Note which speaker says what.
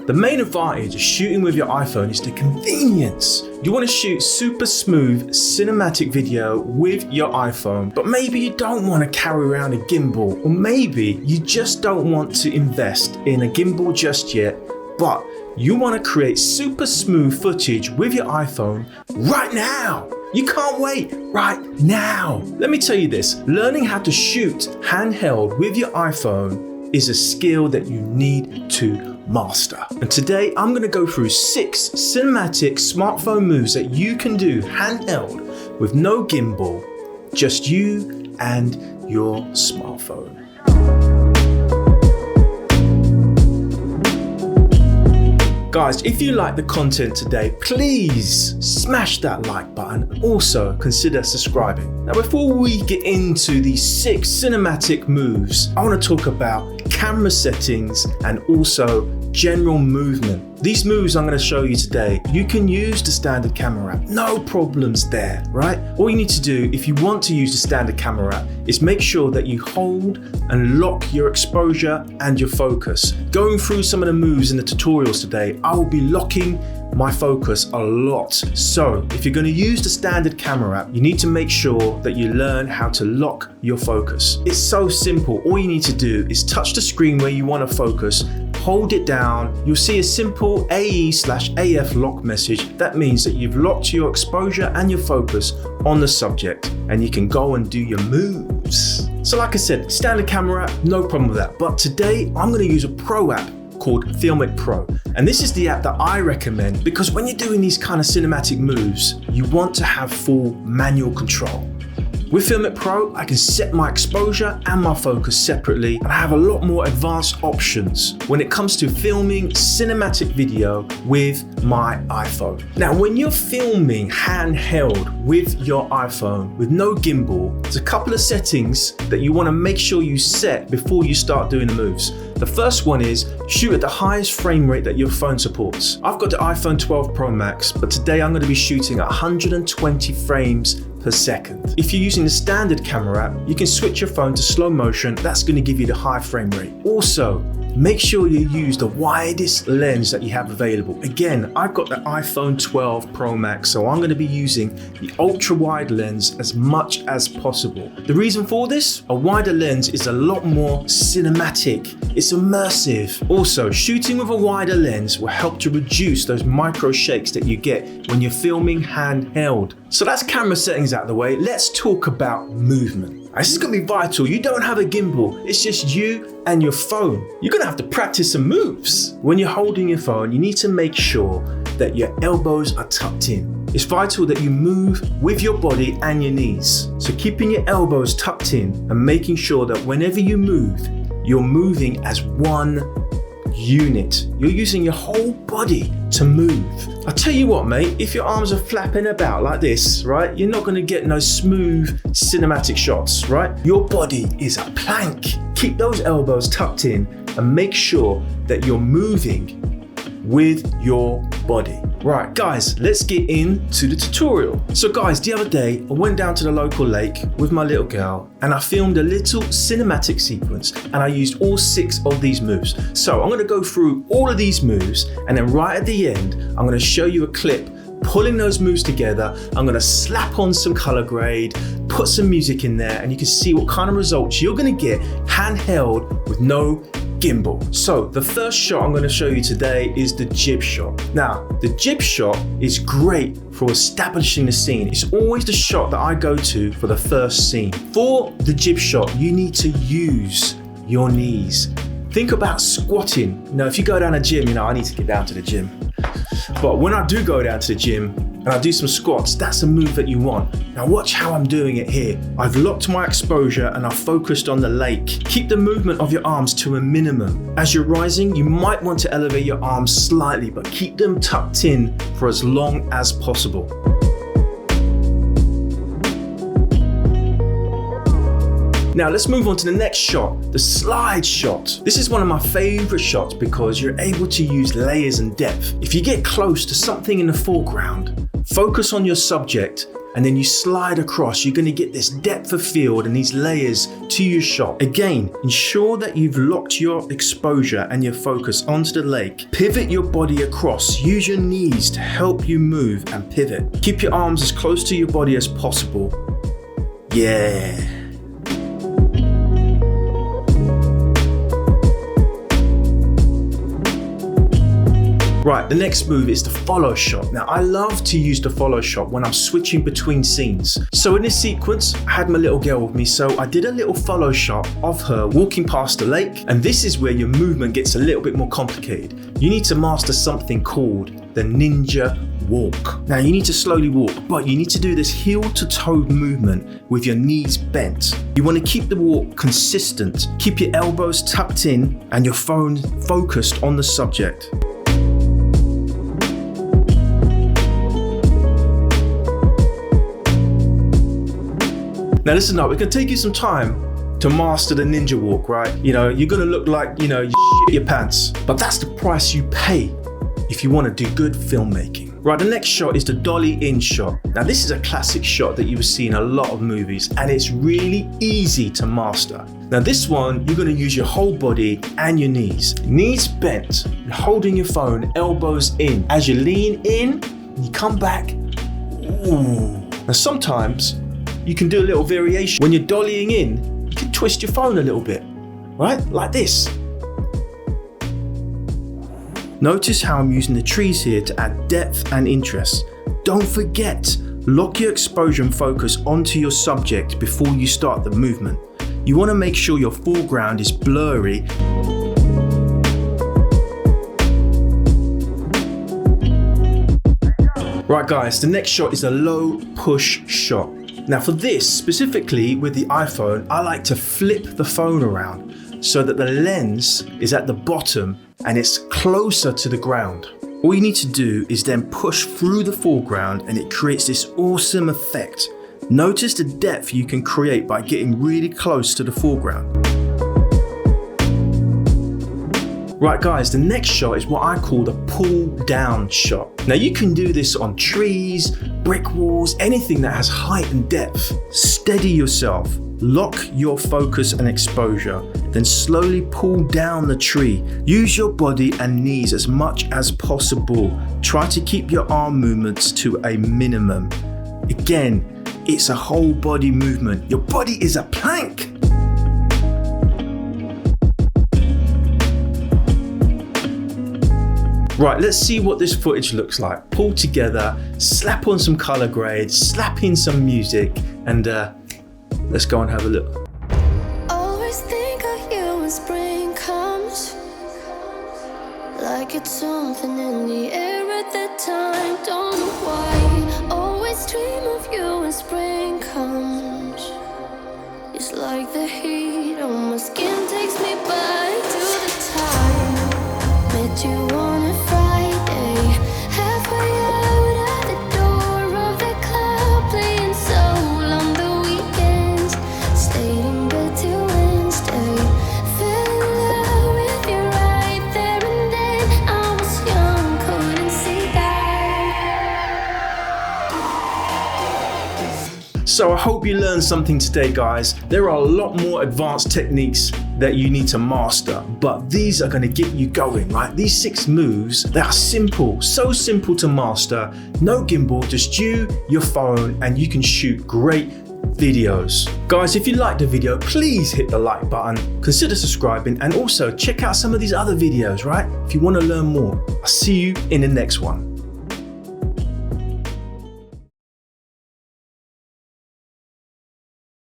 Speaker 1: The main advantage of shooting with your iPhone is the convenience. You want to shoot super smooth cinematic video with your iPhone, but maybe you don't want to carry around a gimbal, or maybe you just don't want to invest in a gimbal just yet, but you want to create super smooth footage with your iPhone right now. You can't wait right now. Let me tell you this, learning how to shoot handheld with your iPhone is a skill that you need to master. And today I'm going to go through 6 cinematic smartphone moves that you can do handheld with no gimbal, just you and your smartphone. Guys, if you like the content today, please smash that like button and also consider subscribing. Now, before we get into these 6 cinematic moves, I want to talk about camera settings and also general movement. These moves I'm going to show you today, you can use the standard camera app, no problems there, right? All you need to do if you want to use the standard camera app is make sure that you hold and lock your exposure and your focus. Going through some of the moves in the tutorials today, I will be locking my focus a lot. So if you're going to use the standard camera app, you need to make sure that you learn how to lock your focus. It's so simple. All you need to do is touch the screen where you want to focus, hold it down. You'll see a simple AE/AF lock message. That means that you've locked your exposure and your focus on the subject and you can go and do your moves. So like I said, standard camera app, no problem with that. But today I'm going to use a pro app called Filmic Pro. And this is the app that I recommend because when you're doing these kind of cinematic moves, you want to have full manual control. With Filmic Pro, I can set my exposure and my focus separately, and I have a lot more advanced options when it comes to filming cinematic video with my iPhone. Now, when you're filming handheld with your iPhone with no gimbal, there's a couple of settings that you want to make sure you set before you start doing the moves. The first one is shoot at the highest frame rate that your phone supports. I've got the iPhone 12 Pro Max, but today I'm going to be shooting at 120 frames per second. If you're using the standard camera app, you can switch your phone to slow motion. That's going to give you the high frame rate. Also, make sure you use the widest lens that you have available. Again, I've got the iPhone 12 Pro Max, so I'm going to be using the ultra wide lens as much as possible. The reason for this, a wider lens is a lot more cinematic. It's immersive. Also, shooting with a wider lens will help to reduce those micro shakes that you get when you're filming handheld. So that's camera settings out of the way. Let's talk about movement. This is going to be vital. You don't have a gimbal. It's just you and your phone. You're going to have to practice some moves. When you're holding your phone, you need to make sure that your elbows are tucked in. It's vital that you move with your body and your knees. So keeping your elbows tucked in and making sure that whenever you move, you're moving as one unit. You're using your whole body to move. I tell you what, mate, if your arms are flapping about like this, right, you're not going to get no smooth cinematic shots, right? Your body is a plank. Keep those elbows tucked in and make sure that you're moving with your body. Right, guys, let's get into the tutorial. So guys, the other day, I went down to the local lake with my little girl and I filmed a little cinematic sequence and I used all 6 of these moves. So I'm gonna go through all of these moves and then right at the end, I'm gonna show you a clip pulling those moves together. I'm gonna slap on some color grade, put some music in there, and you can see what kind of results you're gonna get handheld with no gimbal. So the first shot I'm going to show you today is the Gib Shot. Now, the Gib Shot is great for establishing the scene. It's always the shot that I go to for the first scene. For the Gib Shot, you need to use your knees. Think about squatting. You know, if you go down a gym, you know, I need to get down to the gym. But when I do go down to the gym and I do some squats, that's a move that you want. Now watch how I'm doing it here. I've locked my exposure and I've focused on the lake. Keep the movement of your arms to a minimum. As you're rising, you might want to elevate your arms slightly, but keep them tucked in for as long as possible. Now let's move on to the next shot, the slide shot. This is one of my favorite shots because you're able to use layers and depth. If you get close to something in the foreground, focus on your subject and then you slide across, you're going to get this depth of field and these layers to your shot. Again, ensure that you've locked your exposure and your focus onto the lake. Pivot your body across. Use your knees to help you move and pivot. Keep your arms as close to your body as possible. Yeah. Right, the next move is the follow shot. Now, I love to use the follow shot when I'm switching between scenes. So in this sequence, I had my little girl with me, so I did a little follow shot of her walking past the lake, and this is where your movement gets a little bit more complicated. You need to master something called the ninja walk. Now, you need to slowly walk, but you need to do this heel to toe movement with your knees bent. You want to keep the walk consistent. Keep your elbows tucked in and your phone focused on the subject. Now listen up, it can take you some time to master the ninja walk, right? You know, you're gonna look like, you know, you shit your pants, but that's the price you pay if you wanna do good filmmaking. Right, the next shot is the Dolly In Shot. Now this is a classic shot that you will see in a lot of movies, and it's really easy to master. Now this one, you're gonna use your whole body and your knees. Knees bent, you're holding your phone, elbows in. As you lean in, you come back, ooh. Now sometimes, you can do a little variation. When you're dollying in, you can twist your phone a little bit, right? Like this. Notice how I'm using the trees here to add depth and interest. Don't forget, lock your exposure and focus onto your subject before you start the movement. You want to make sure your foreground is blurry. Right guys, the next shot is a low push shot. Now for this, specifically with the iPhone, I like to flip the phone around so that the lens is at the bottom and it's closer to the ground. All you need to do is then push through the foreground and it creates this awesome effect. Notice the depth you can create by getting really close to the foreground. Right guys, the next shot is what I call the pull down shot. Now you can do this on trees, brick walls, anything that has height and depth. Steady yourself, lock your focus and exposure, then slowly pull down the tree. Use your body and knees as much as possible. Try to keep your arm movements to a minimum. Again, it's a whole body movement. Your body is a plank. Right, let's see what this footage looks like. Pull together, slap on some color grade, slap in some music, and let's go and have a look.
Speaker 2: Always think of you when spring comes, like it's something in the air at that time. Don't know why. Always dream of you when spring comes. It's like the heat on my skin takes me back to the time met you on a Friday, halfway out at the door of the club, playing soul on the weekends, stayed in bed till Wednesday, fell in love with you right there and then. I was young, couldn't see that.
Speaker 1: So I hope you learned something today, guys. There are a lot more advanced techniques that you need to master, but these are going to get you going, right? These 6 moves, they are simple, so simple to master. No gimbal, just you, your phone, and you can shoot great videos. Guys, if you liked the video, please hit the like button, consider subscribing, and also check out some of these other videos, right? If you want to learn more. I'll see you in the next one.